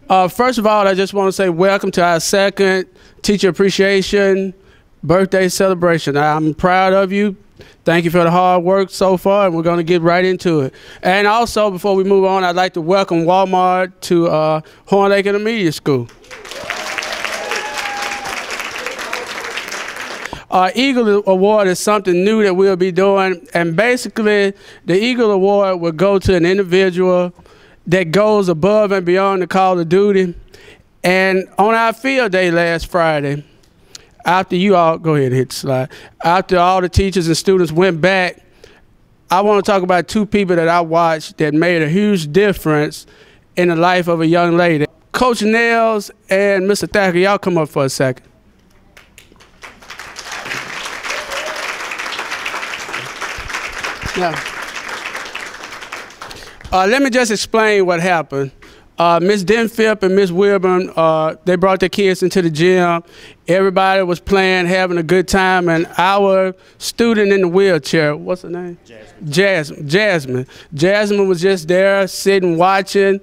First of all, I just want to say welcome to our second Teacher Appreciation Birthday Celebration. I'm proud of you. Thank you for the hard work so far, and we're going to get right into it. And also, before we move on, I'd like to welcome Walmart to Horn Lake Intermediate School. Our Eagle Award is something new that we'll be doing, and basically, the Eagle Award will go to an individual that goes above and beyond the call of duty. And on our field day last Friday, after you all, go ahead and hit the slide, after all the teachers and students went back, I want to talk about two people that I watched that made a huge difference in the life of a young lady. Coach Nails and Mr. Thacker, y'all come up for a second. Now, let me just explain what happened. Ms. Denphip and Ms. Wilburn, they brought their kids into the gym. Everybody was playing, having a good time, and our student in the wheelchair, what's her name? Jasmine. Jasmine was just there, sitting, watching,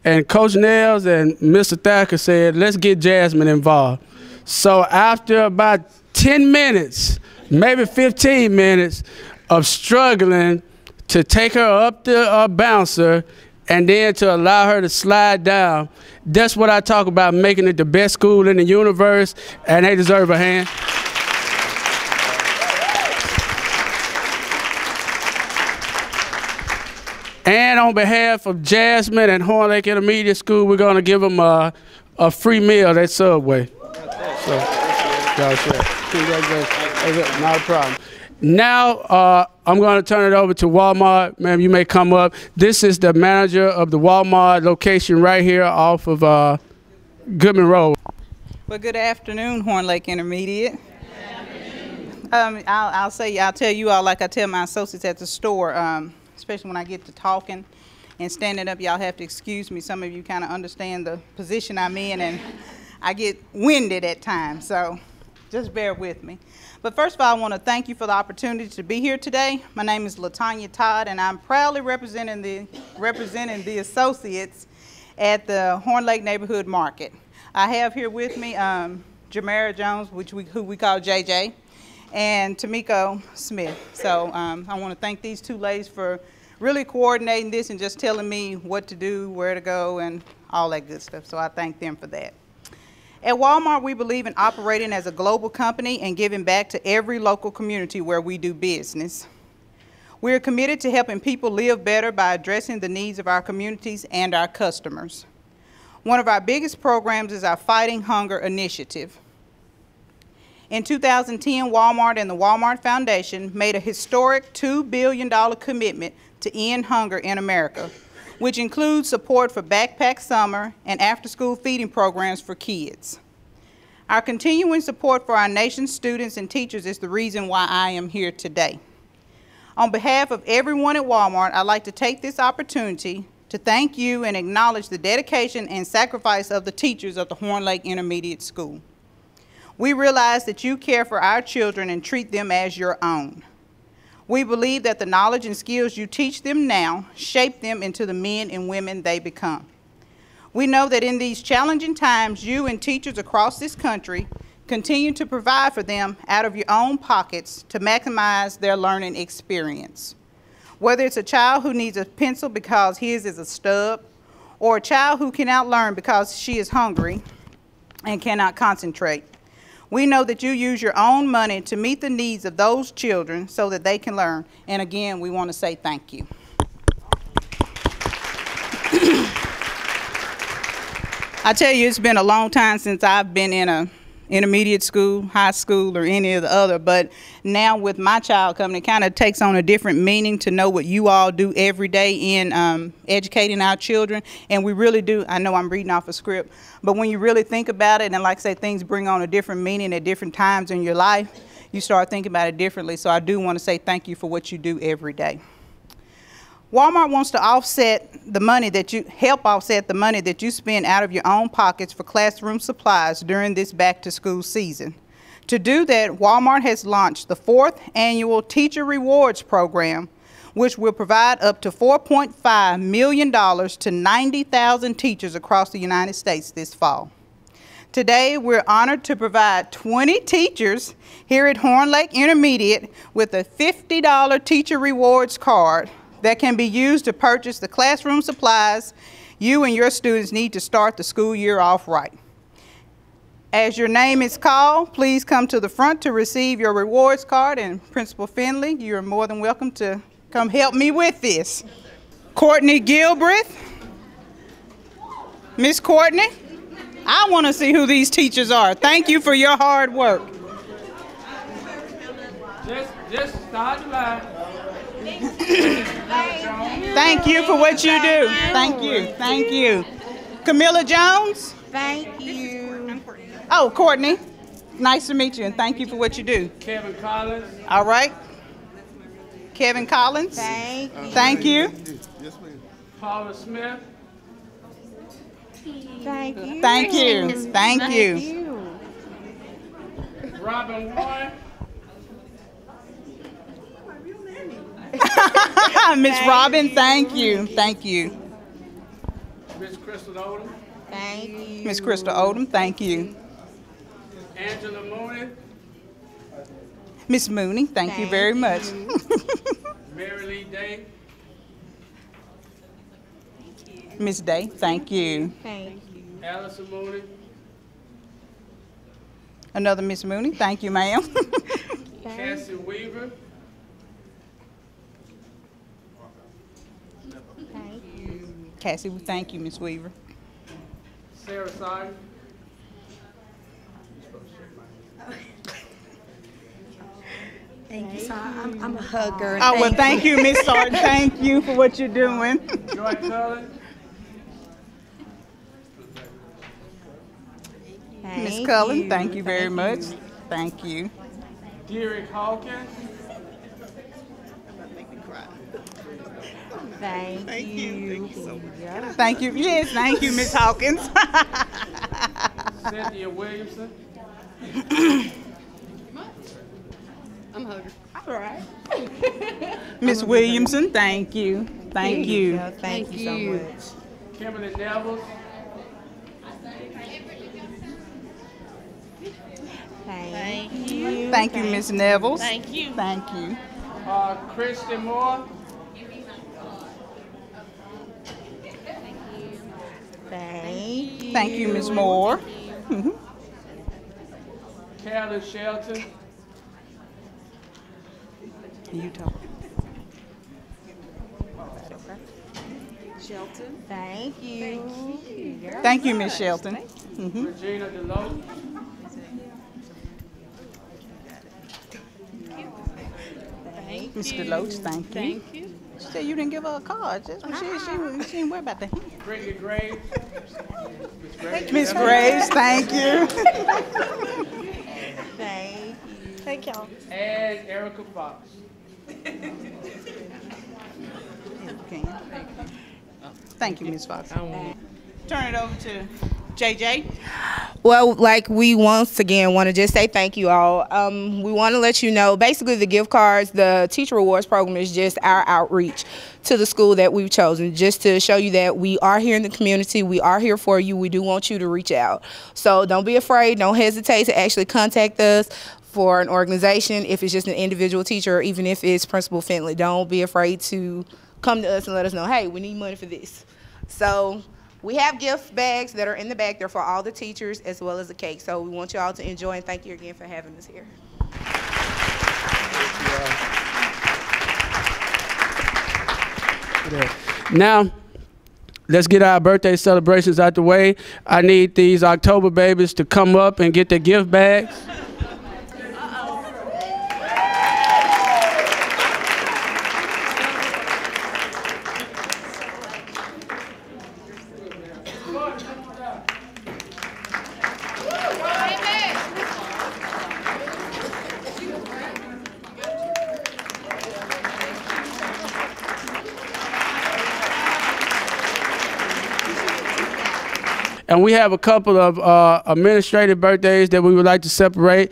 and Coach Nails and Mr. Thacker said, let's get Jasmine involved. So after about 10 minutes, maybe 15 minutes of struggling to take her up the bouncer and then to allow her to slide down. That's what I talk about, making it the best school in the universe, and they deserve a hand. And on behalf of Jasmine and Horn Lake Intermediate School, we're going to give them a free meal at Subway. So, y'all sure. Congratulations. Not a problem. Now, I'm going to turn it over to Walmart. Ma'am, you may come up. This is the manager of the Walmart location right here off of Goodman Road. Well, good afternoon, Horn Lake Intermediate. I'll tell you all like I tell my associates at the store, especially when I get to talking and standing up, y'all have to excuse me. Some of you kind of understand the position I'm in, and I get winded at times, so just bear with me. But first of all, I want to thank you for the opportunity to be here today. My name is Latanya Todd, and I'm proudly representing the associates at the Horn Lake Neighborhood Market. I have here with me Jamara Jones, who we call JJ, and Tamiko Smith. So I want to thank these two ladies for really coordinating this and just telling me what to do, where to go, and all that good stuff. So I thank them for that. At Walmart, we believe in operating as a global company and giving back to every local community where we do business. We are committed to helping people live better by addressing the needs of our communities and our customers. One of our biggest programs is our Fighting Hunger initiative. In 2010, Walmart and the Walmart Foundation made a historic $2 billion commitment to end hunger in America, which includes support for Backpack Summer and after-school feeding programs for kids. Our continuing support for our nation's students and teachers is the reason why I am here today. On behalf of everyone at Walmart, I'd like to take this opportunity to thank you and acknowledge the dedication and sacrifice of the teachers of the Horn Lake Intermediate School. We realize that you care for our children and treat them as your own. We believe that the knowledge and skills you teach them now shape them into the men and women they become. We know that in these challenging times, you and teachers across this country continue to provide for them out of your own pockets to maximize their learning experience. Whether it's a child who needs a pencil because his is a stub, or a child who cannot learn because she is hungry and cannot concentrate. We know that you use your own money to meet the needs of those children so that they can learn. And again, we want to say thank you. I tell you, it's been a long time since I've been in a intermediate school, high school, or any of the other, but now with my child coming, it kind of takes on a different meaning to know what you all do every day in educating our children. And we really do, I know I'm reading off a script, but when you really think about it, and like I say, things bring on a different meaning at different times in your life, you start thinking about it differently. So I do want to say thank you for what you do every day. Walmart wants to offset the money that help offset the money that you spend out of your own pockets for classroom supplies during this back-to-school season. To do that, Walmart has launched the 4th annual Teacher Rewards Program, which will provide up to $4.5 million to 90,000 teachers across the United States this fall. Today, we're honored to provide 20 teachers here at Horn Lake Intermediate with a $50 teacher rewards card that can be used to purchase the classroom supplies you and your students need to start the school year off right. As your name is called, please come to the front to receive your rewards card, and Principal Finley, you're more than welcome to come help me with this. Courtney Gilbreth. Miss Courtney, I want to see who these teachers are. Thank you for your hard work. Just start the line. Thank you for what you do. Thank you. Thank you. Camilla Jones. Thank you. Oh, Courtney. Nice to meet you, and thank you for what you do. Kevin Collins. All right. Kevin Collins. Thank you. Thank you. Paula Smith. Thank you. Thank you. Thank you. Robin Warren. Miss Robin, thank you. Thank you. Miss Crystal Odom. Thank you. Miss Crystal Odom, thank you. Angela Mooney. Miss Mooney, thank you very much. Mary Lee Day. Miss Day, thank you. Thank you. Allison Mooney. Another Miss Mooney, thank you, ma'am. Cassie Weaver. Thank you. Cassie, thank you, Miss Weaver. Sarah Sargent. Thank you. So I'm a hugger. Oh, well, thank you, Miss Sargent. Thank you for what you're doing. Joy Cullen. Miss Cullen, thank you very much. Thank you. Derek Hawkins. Thank you. Thank you. Yes, thank you, Miss Hawkins. Cynthia Williamson. I'm a hugger. All right. Miss Williamson, thank you. Thank you. Thank you so much. Kimberly Nevels. Thank you. Thank you, Miss Nevels. Thank you. Thank you. Christian Moore. Thank you. Thank you, Miss Moore. Carolyn Shelton. You talk. Shelton. Thank you. Thank you, Miss Shelton. Regina Deloach. Mr. Deloach, thank you. Thank you. She said you didn't give her a card. That's what she didn't worry about that. Brittany Graves. Miss Graves, thank you. Thank you. Thank y'all. And Erica Fox. Okay. Thank you, Miss Fox. Turn it over to JJ. Well, like we once again want to just say thank you all. We want to let you know, basically the gift cards, the teacher rewards program is just our outreach to the school that we've chosen, just to show you that we are here in the community, we are here for you, we do want you to reach out. So don't be afraid, don't hesitate to actually contact us for an organization, if it's just an individual teacher or even if it's Principal Finley. Don't be afraid to come to us and let us know, hey, we need money for this. So we have gift bags that are in the back there for all the teachers as well as a cake. So we want you all to enjoy, and thank you again for having us here. Now, let's get our birthday celebrations out the way. I need these October babies to come up and get their gift bags. And we have a couple of administrative birthdays that we would like to celebrate.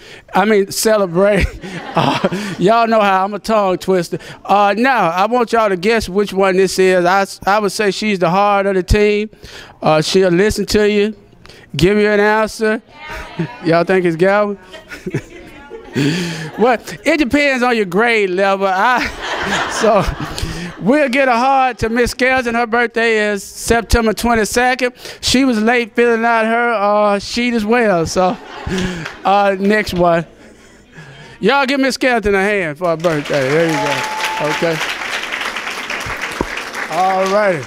Y'all know how I'm a tongue twister. Now, I want y'all to guess which one this is. I would say she's the heart of the team. She'll listen to you, give you an answer. Y'all think it's Galvin? Well, it depends on your grade level. So we'll get a heart to Miss Skelton. Her birthday is September 22nd. She was late filling out her sheet as well. So next one. Y'all give Miss Skelton a hand for her birthday. There you go. Okay. All righty.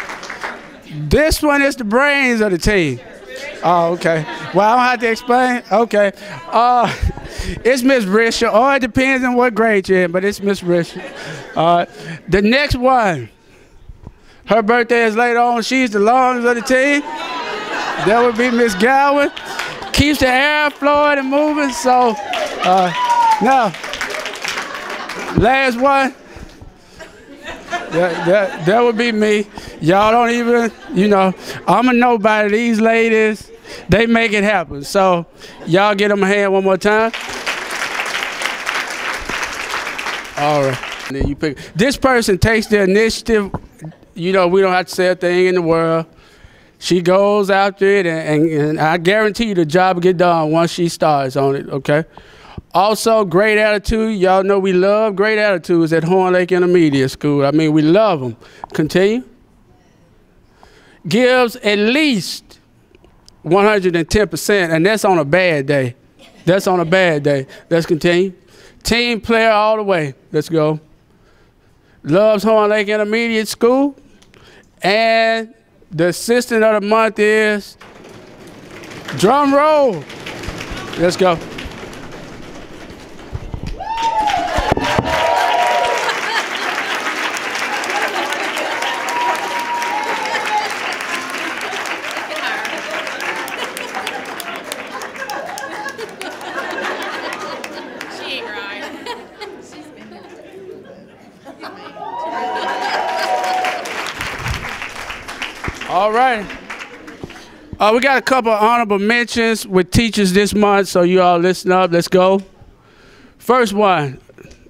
This one is the brains of the team. Oh, okay. Well, I don't have to explain. Okay. It's Miss Risha, or it depends on what grade you're in, but it's Miss Risha. The next one, her birthday is later on. She's the longest of the team. That would be Miss Gowan. Keeps the air flowing and moving. So, now, last one. That would be me. Y'all don't even, I'm a nobody. These ladies, they make it happen. So y'all get them a hand one more time. All right. And then you pick. This person takes the initiative. We don't have to say a thing in the world. She goes after it, and I guarantee you the job will get done once she starts on it, okay? Also, great attitude. Y'all know we love great attitudes at Horn Lake Intermediate School. I mean, we love them. Continue. Gives at least 110%, and that's on a bad day. That's on a bad day. Let's continue. Team player all the way. Let's go. Loves Horn Lake Intermediate School. And the assistant of the month is, drum roll. Let's go. All right. We got a couple of honorable mentions with teachers this month, so you all listen up. Let's go. First one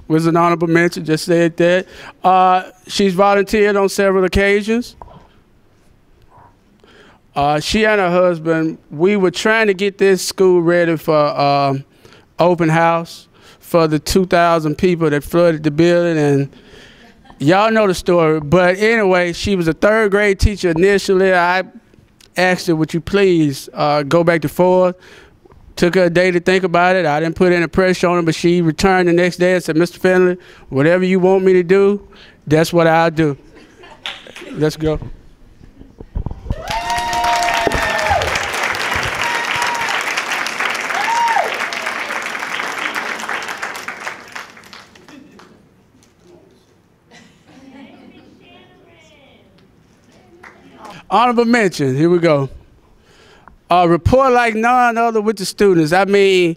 was an honorable mention, just said that. She's volunteered on several occasions. She and her husband, we were trying to get this school ready for open house for the 2,000 people that flooded the building, and y'all know the story. But anyway, she was a third grade teacher initially. I asked her, would you please go back to fourth? Took her a day to think about it. I didn't put any pressure on her, but she returned the next day and said, Mr. Finley, whatever you want me to do, that's what I'll do. Let's go. Honorable mention, here we go. Report like none other with the students. I mean,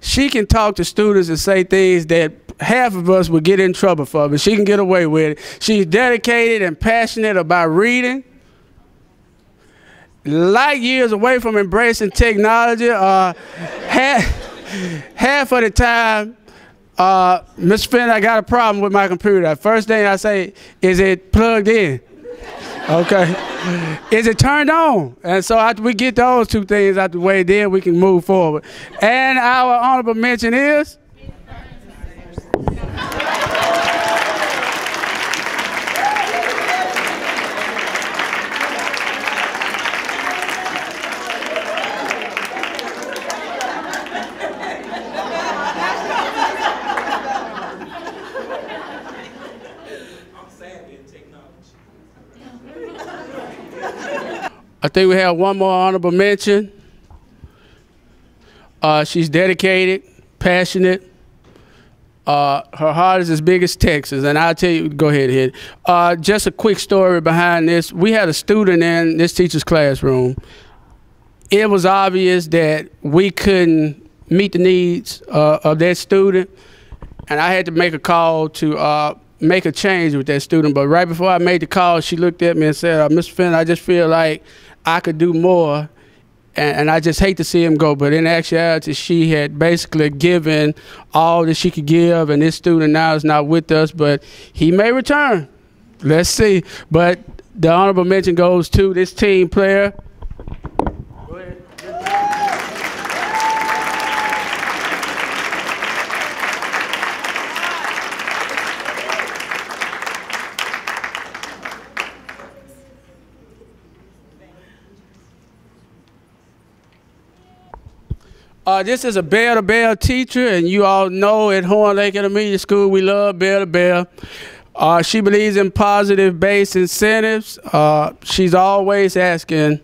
she can talk to students and say things that half of us would get in trouble for, but she can get away with it. She's dedicated and passionate about reading. Light years away from embracing technology. Half of the time, Mr. Finn, I got a problem with my computer. First thing I say, is it plugged in? Okay. Is it turned on? And so after we get those two things out the way, then we can move forward. And our honorable mention is? I think we have one more honorable mention. She's dedicated, passionate. Her heart is as big as Texas, and I'll tell you, go ahead. Just a quick story behind this. We had a student in this teacher's classroom. It was obvious that we couldn't meet the needs of that student, and I had to make a call to make a change with that student. But right before I made the call, she looked at me and said, Mr. Finn, I just feel like I could do more and I just hate to see him go. But in actuality, she had basically given all that she could give, and this student now is not with us, but he may return. Let's see. But the honorable mention goes to this team player. Go ahead. This is a bell-to-bell teacher, and you all know at Horn Lake Intermediate School we love bell-to-bell. She believes in positive-based incentives. She's always asking,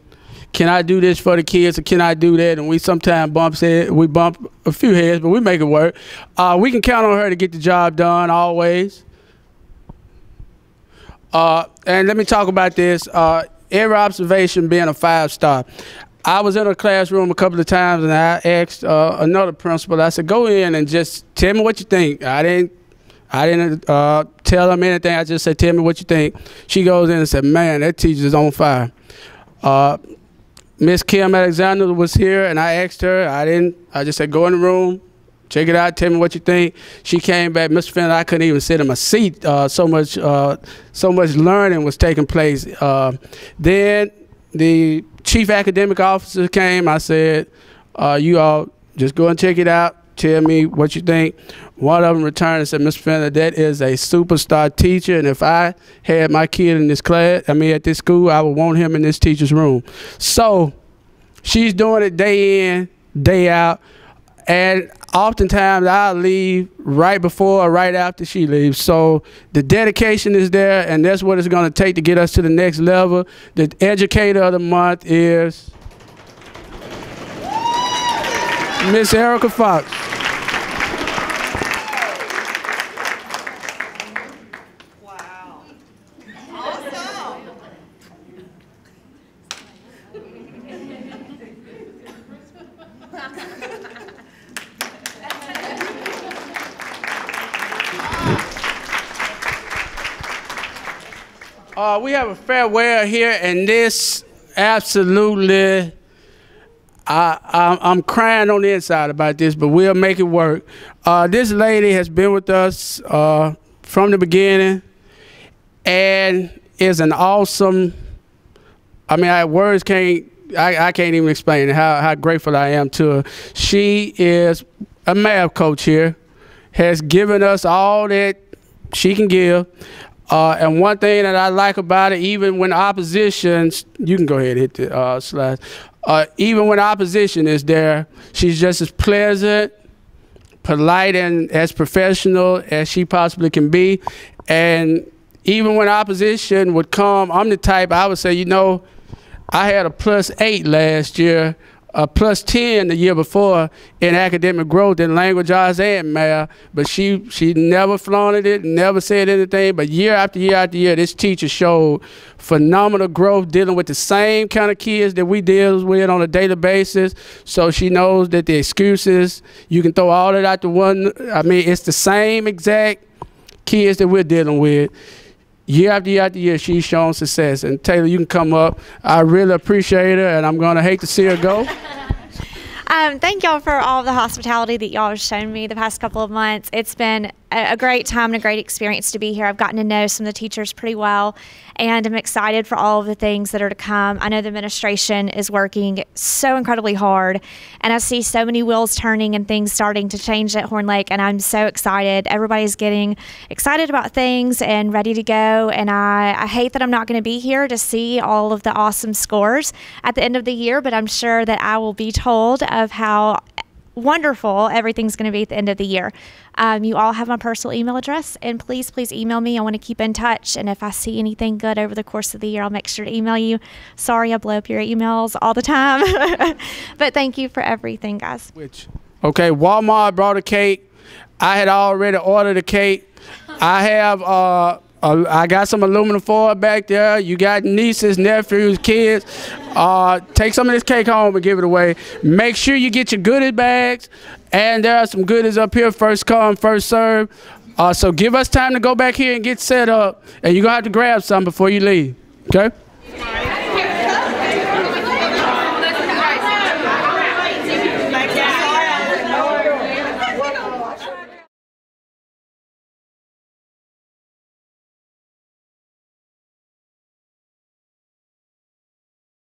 can I do this for the kids, or can I do that? And we sometimes bump a few heads, but we make it work. We can count on her to get the job done always. And let me talk about this. Every observation being a 5-star. I was in a classroom a couple of times, and I asked another principal. I said, "Go in and just tell me what you think." I didn't tell them anything. I just said, "Tell me what you think." She goes in and said, "Man, that teacher's on fire." Miss Kim Alexander was here, and I asked her. I just said, "Go in the room, check it out. Tell me what you think." She came back, Mr. Fenner, I couldn't even sit in my seat. So much learning was taking place. Then the chief academic officer came. I said, "You all just go and check it out. Tell me what you think." One of them returned and said, "Mr. Fenner, that is a superstar teacher, and if I had my kid in this class, at this school, I would want him in this teacher's room." So she's doing it day in, day out, and oftentimes I'll leave right before or right after she leaves. So the dedication is there, and that's what it's going to take to get us to the next level. The educator of the month is Miss Erica Fox. Wow. Awesome. We have a farewell here, and this absolutely, I'm crying on the inside about this, but we'll make it work. This lady has been with us from the beginning, and is an awesome, words can't, I can't even explain how grateful I am to her. She is a math coach here, has given us all that she can give. And one thing that I like about it, even when oppositions, you can go ahead and hit the slides. Even when opposition is there, she's just as pleasant, polite, and as professional as she possibly can be. And even when opposition would come, I'm the type, I would say, you know, I had a +8 last year, a +10 the year before in academic growth in language arts and math, but she never flaunted it, never said anything. But year after year after year, this teacher showed phenomenal growth dealing with the same kind of kids that we deal with on a daily basis. So she knows that the excuses, you can throw all that out the one. It's the same exact kids that we're dealing with. Year after year after year, she's shown success. And Taylor, you can come up. I really appreciate her, and I'm going to hate to see her go. Thank y'all for all the hospitality that y'all have shown me the past couple of months. It's been a great time and a great experience to be here. I've gotten to know some of the teachers pretty well, and I'm excited for all of the things that are to come. I know the administration is working so incredibly hard, and I see so many wheels turning and things starting to change at Horn Lake, and I'm so excited. Everybody's getting excited about things and ready to go, and I hate that I'm not going to be here to see all of the awesome scores at the end of the year, but I'm sure that I will be told of how wonderful everything's going to be at the end of the year. You all have my personal email address, and please email me. I want to keep in touch, and if I see anything good over the course of the year, I'll make sure to email you. Sorry I blow up your emails all the time, but thank you for everything, guys. Okay, Walmart brought a cake. I had already ordered a cake. I have I got some aluminum foil back there. You got nieces, nephews, kids. Take some of this cake home and give it away. Make sure you get your goodie bags. And there are some goodies up here, first come, first serve. So give us time to go back here and get set up. And you're going to have to grab some before you leave, okay?